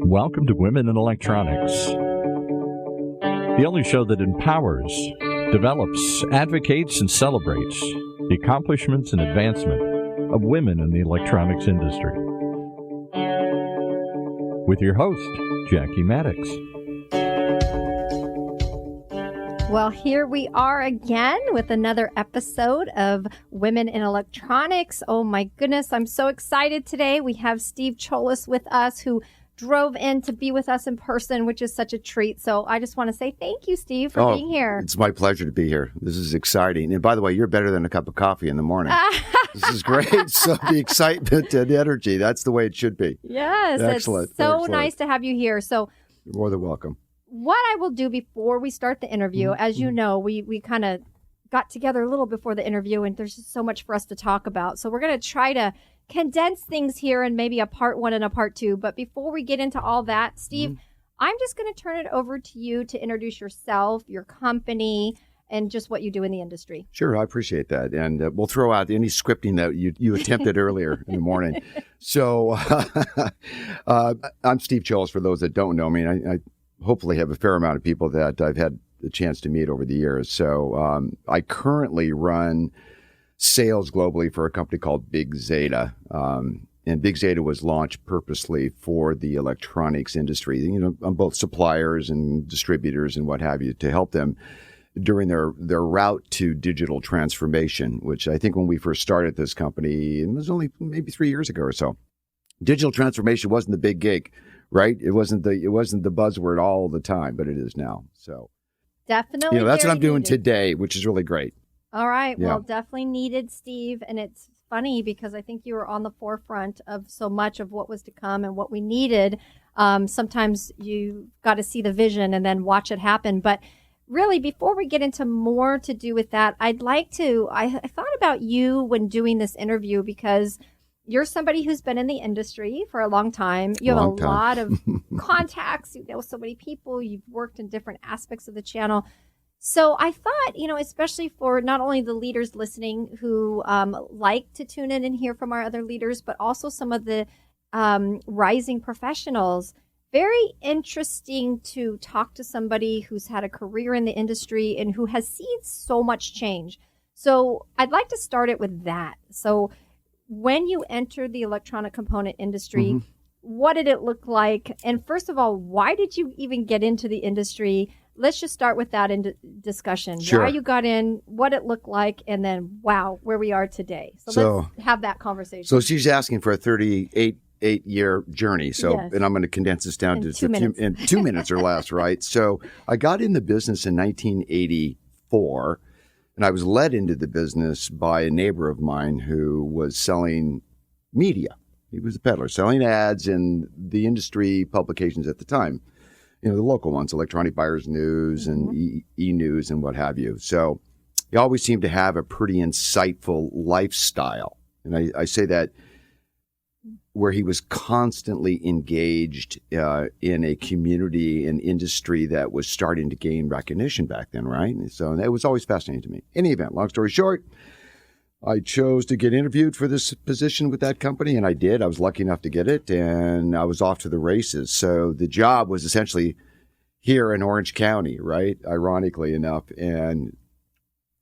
Welcome to Women in Electronics, the only show that empowers, develops, advocates, and celebrates the accomplishments and advancement of women in the electronics industry. With your host, Jackie Maddox. Well, here we are again with another episode of Women in Electronics. Oh my goodness, I'm so excited today. We have Steve Cholas with us, who drove in to be with us in person, which is such a treat. So I just want to say thank you, Steve, for being here. It's my pleasure to be here. This is exciting. And by the way, you're better than a cup of coffee in the morning. This is great. So the excitement and energy, that's the way it should be. Yes. Excellent. It's so Excellent. nice to have you here. So you're more than welcome. What I will do before we start the interview, as you know, we kind of got together a little before the interview, and there's just so much for us to talk about. So we're going to try to condense things here and maybe a part one and a part two. But before we get into all that, Steve, I'm just going to turn it over to you to introduce yourself, your company, and just what you do in the industry. Sure, I appreciate that. And we'll throw out any scripting that you attempted earlier in the morning. So I'm Steve Cholas, for those that don't know me. I hopefully have a fair amount of people that I've had the chance to meet over the years. So I currently run sales globally for a company called Big Zeta. And Big Zeta was launched purposely for the electronics industry, on both suppliers and distributors and what have you, to help them during their route to digital transformation, which I think when we first started this company, it was only maybe 3 years ago or so. Digital transformation wasn't the big gig, right? It wasn't the buzzword all the time, but it is now. So definitely, that's what I'm doing needed today, which is really great. All right. Yeah. Well, definitely needed, Steve. And it's funny because I think you were on the forefront of so much of what was to come and what we needed. Sometimes you got to see the vision and then watch it happen. But really, before we get into more to do with that, I thought about you when doing this interview, because you're somebody who's been in the industry for a long time. You have a lot of contacts. You know so many people. You've worked in different aspects of the channel. So I thought, especially for not only the leaders listening who like to tune in and hear from our other leaders, but also some of the rising professionals, very interesting to talk to somebody who's had a career in the industry and who has seen so much change. So I'd like to start it with that. So when you entered the electronic component industry, what did it look like? And first of all, why did you even get into the industry? Let's just start with that in discussion. Sure. Why you got in, what it looked like, and then, wow, where we are today. So let's have that conversation. So she's asking for a 38-year journey. So, Yes. And I'm going to condense this down to 2 minutes. in 2 minutes or less, right? So I got in the business in 1984, and I was led into the business by a neighbor of mine who was selling media. He was a peddler, selling ads in the industry publications at the time. The local ones, Electronic Buyers News and E-News and what have you. So he always seemed to have a pretty insightful lifestyle. And I say that where he was constantly engaged in a community and industry that was starting to gain recognition back then, right? So that was always fascinating to me. In any event, long story short, I chose to get interviewed for this position with that company, and I did. I was lucky enough to get it, and I was off to the races. So the job was essentially here in Orange County, right, ironically enough, and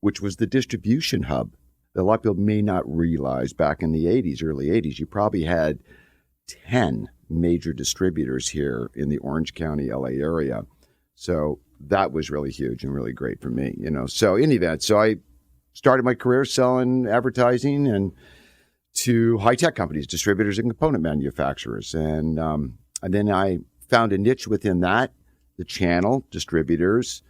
which was the distribution hub. A lot of people may not realize back in the 80s, early 80s, you probably had 10 major distributors here in the Orange County, LA area. So that was really huge and really great for me, So in any event, so I started my career selling advertising and to high-tech companies, distributors and component manufacturers. And then I found a niche within that, the channel, distributors,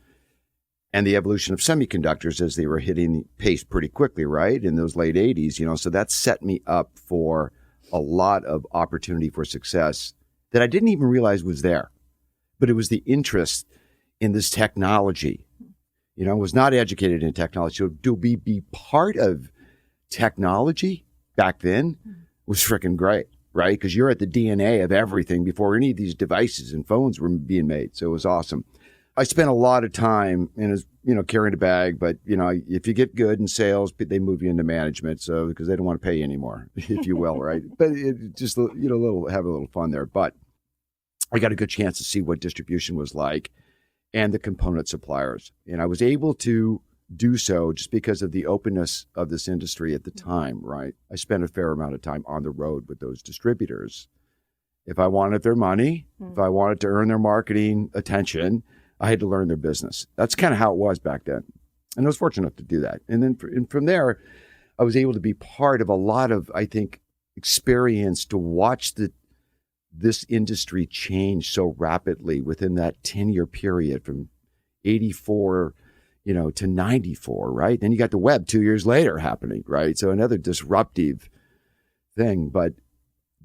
and the evolution of semiconductors as they were hitting the pace pretty quickly, right, in those late 80s. So that set me up for a lot of opportunity for success that I didn't even realize was there. But it was the interest in this technology. Was not educated in technology. So to be part of technology back then was freaking great, right? Because you're at the DNA of everything before any of these devices and phones were being made. So it was awesome. I spent a lot of time in, carrying a bag, but, if you get good in sales, they move you into management. So, because they don't want to pay you anymore, if you will, right? But it just, have a little fun there. But I got a good chance to see what distribution was like and the component suppliers. And I was able to do so just because of the openness of this industry at the time, right? I spent a fair amount of time on the road with those distributors. If I wanted their money, if I wanted to earn their marketing attention, I had to learn their business. That's kind of how it was back then. And I was fortunate enough to do that. And then from there, I was able to be part of a lot of, I think, experience to watch this industry change so rapidly within that 10-year period from 84, to 94, right? Then you got the web 2 years later happening, right? So another disruptive thing. But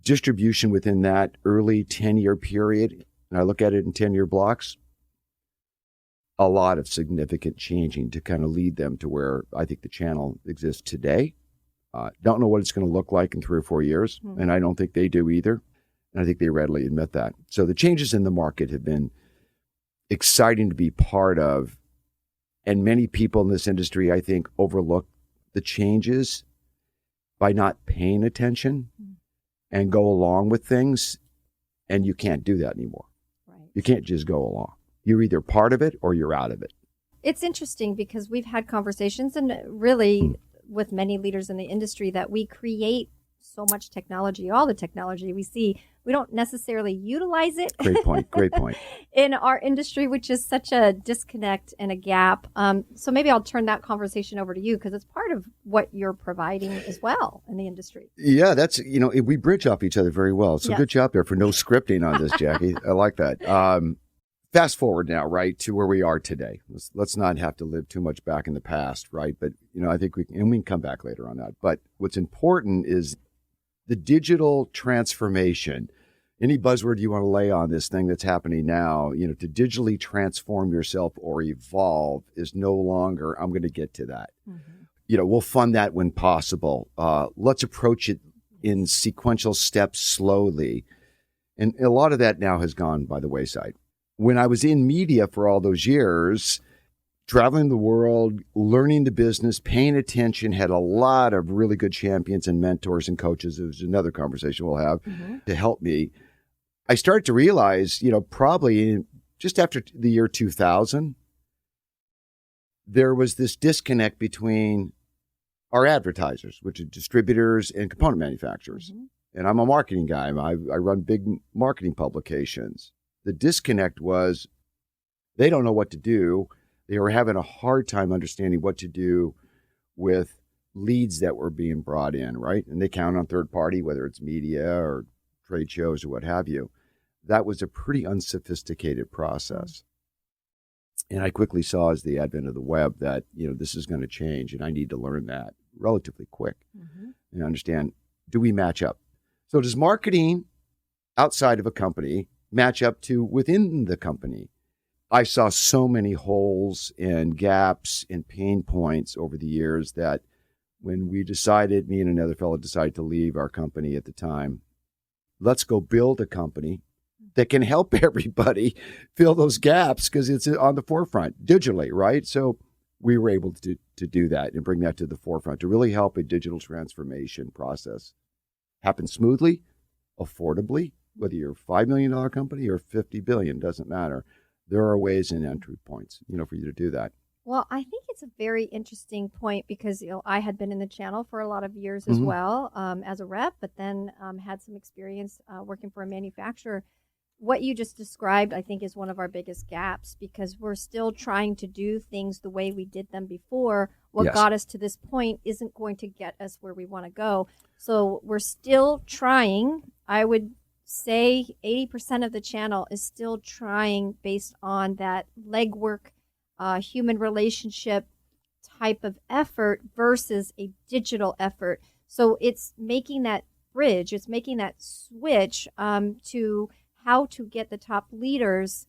distribution within that early 10-year period, and I look at it in 10-year blocks, a lot of significant changing to kind of lead them to where I think the channel exists today. Don't know what it's going to look like in 3 or 4 years, and I don't think they do either. And I think they readily admit that. So the changes in the market have been exciting to be part of, and many people in this industry, I think, overlook the changes by not paying attention and go along with things, and you can't do that anymore. Right. You can't just go along. You're either part of it or you're out of it. It's interesting because we've had conversations and really with many leaders in the industry that we create so much technology, all the technology we see, we don't necessarily utilize it. Great point. In our industry, which is such a disconnect and a gap. So maybe I'll turn that conversation over to you because it's part of what you're providing as well in the industry. Yeah, that's, we bridge off each other very well. So Good job there for no scripting on this, Jackie. I like that. Fast forward now, right, to where we are today. Let's not have to live too much back in the past, right? But, I think we can come back later on that. But what's important is the digital transformation. Any buzzword you want to lay on this thing that's happening now, to digitally transform yourself or evolve is no longer, I'm going to get to that. We'll fund that when possible. Let's approach it in sequential steps slowly. And a lot of that now has gone by the wayside. When I was in media for all those years, traveling the world, learning the business, paying attention, had a lot of really good champions and mentors and coaches. It was another conversation we'll have to help me. I started to realize, probably just after the year 2000, there was this disconnect between our advertisers, which are distributors and component manufacturers. And I'm a marketing guy. I run big marketing publications. The disconnect was they don't know what to do. They were having a hard time understanding what to do with leads that were being brought in, right? And they count on third party, whether it's media or trade shows or what have you. That was a pretty unsophisticated process. And I quickly saw as the advent of the web that, this is going to change and I need to learn that relatively quick and understand, do we match up? So does marketing outside of a company match up to within the company? I saw so many holes and gaps and pain points over the years that when we decided, me and another fellow decided to leave our company at the time, let's go build a company that can help everybody fill those gaps because it's on the forefront digitally, right? So we were able to do that and bring that to the forefront to really help a digital transformation process happen smoothly, affordably, whether you're a $5 million company or $50 billion, doesn't matter. There are ways and entry points, for you to do that. Well, I think it's a very interesting point because, I had been in the channel for a lot of years as well as a rep, but then had some experience working for a manufacturer. What you just described, I think, is one of our biggest gaps because we're still trying to do things the way we did them before. What got us to this point isn't going to get us where we want to go. So we're still trying. I would say 80% of the channel is still trying based on that legwork, human relationship type of effort versus a digital effort. So it's making that bridge, it's making that switch to how to get the top leaders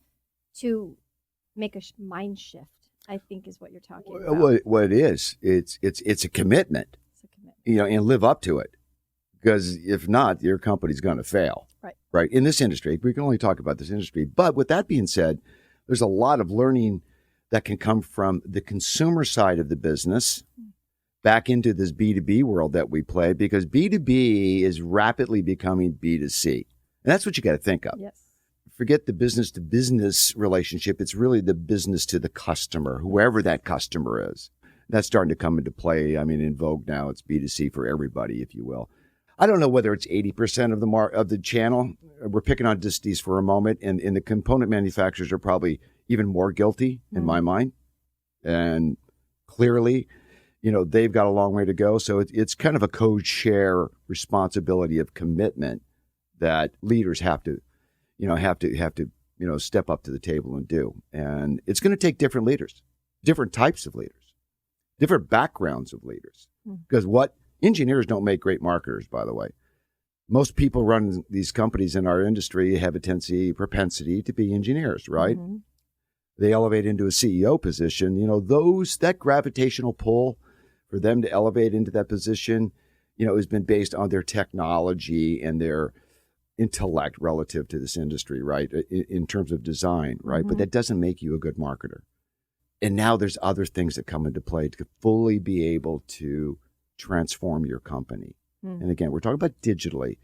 to make a mind shift, I think is what you're talking about. What it is, it's a commitment, and live up to it. Because if not, your company's going to fail. Right. In this industry, we can only talk about this industry. But with that being said, There's a lot of learning that can come from the consumer side of the business back into this B2B world that we play, because B2B is rapidly becoming B2C. And that's what you got to think of. Yes. Forget the business to business relationship. It's really the business to the customer, whoever that customer is. That's starting to come into play. I mean, in vogue now, it's B2C for everybody, if you will. I don't know whether it's 80% of the channel. We're picking on disties for a moment, and the component manufacturers are probably even more guilty in my mind. And clearly, they've got a long way to go. So it's kind of a co-share responsibility of commitment that leaders have to step up to the table and do. And it's going to take different leaders, different types of leaders, different backgrounds of leaders. Because engineers don't make great marketers, by the way. Most people run these companies in our industry have a propensity to be engineers, right? Mm-hmm. They elevate into a CEO position. That gravitational pull for them to elevate into that position, has been based on their technology and their intellect relative to this industry, right? In terms of design, right? Mm-hmm. But that doesn't make you a good marketer. And now there's other things that come into play to fully be able to transform your company. Mm-hmm. And again, we're talking about digitally.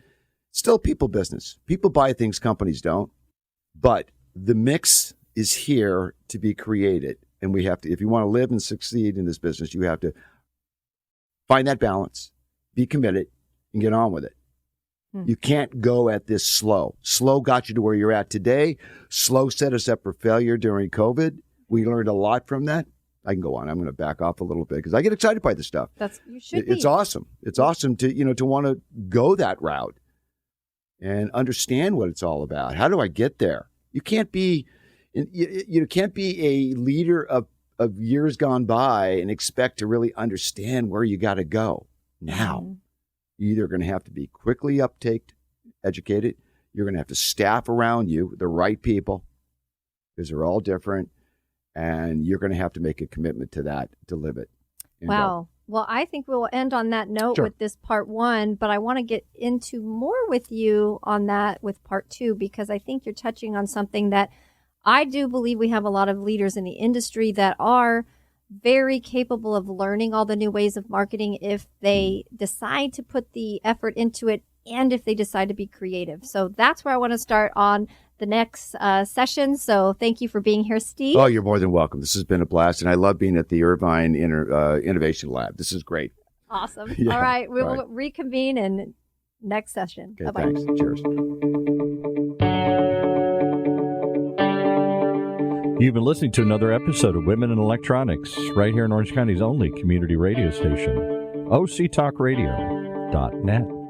Still people business. People buy things companies don't. But the mix is here to be created. And we have to, if you want to live and succeed in this business, you have to find that balance, be committed, and get on with it. You can't go at this slow. Slow got you to where you're at today. Slow set us up for failure during COVID. We learned a lot from that. I can go on. I'm going to back off a little bit because I get excited by this stuff. You should be. It's awesome. It's awesome to want to go that route and understand what it's all about. How do I get there? You can't be a leader of years gone by and expect to really understand where you got to go now. Mm-hmm. You're either going to have to be quickly educated. You're going to have to staff around you the right people because they're all different. And you're going to have to make a commitment to that to live it. Wow. Well, I think we'll end on that note with this part one, but I want to get into more with you on that with part two, because I think you're touching on something that I do believe we have a lot of leaders in the industry that are very capable of learning all the new ways of marketing if they decide to put the effort into it and if they decide to be creative. So that's where I want to start on the next session. So thank you for being here, Steve. Oh, you're more than welcome. This has been a blast, and I love being at the Irvine Innovation Lab. This is great. Awesome. Yeah, all right. We will reconvene in next session. Okay, bye-bye. Thanks. Cheers. You've been listening to another episode of Women in Electronics, right here in Orange County's only community radio station, octalkradio.net.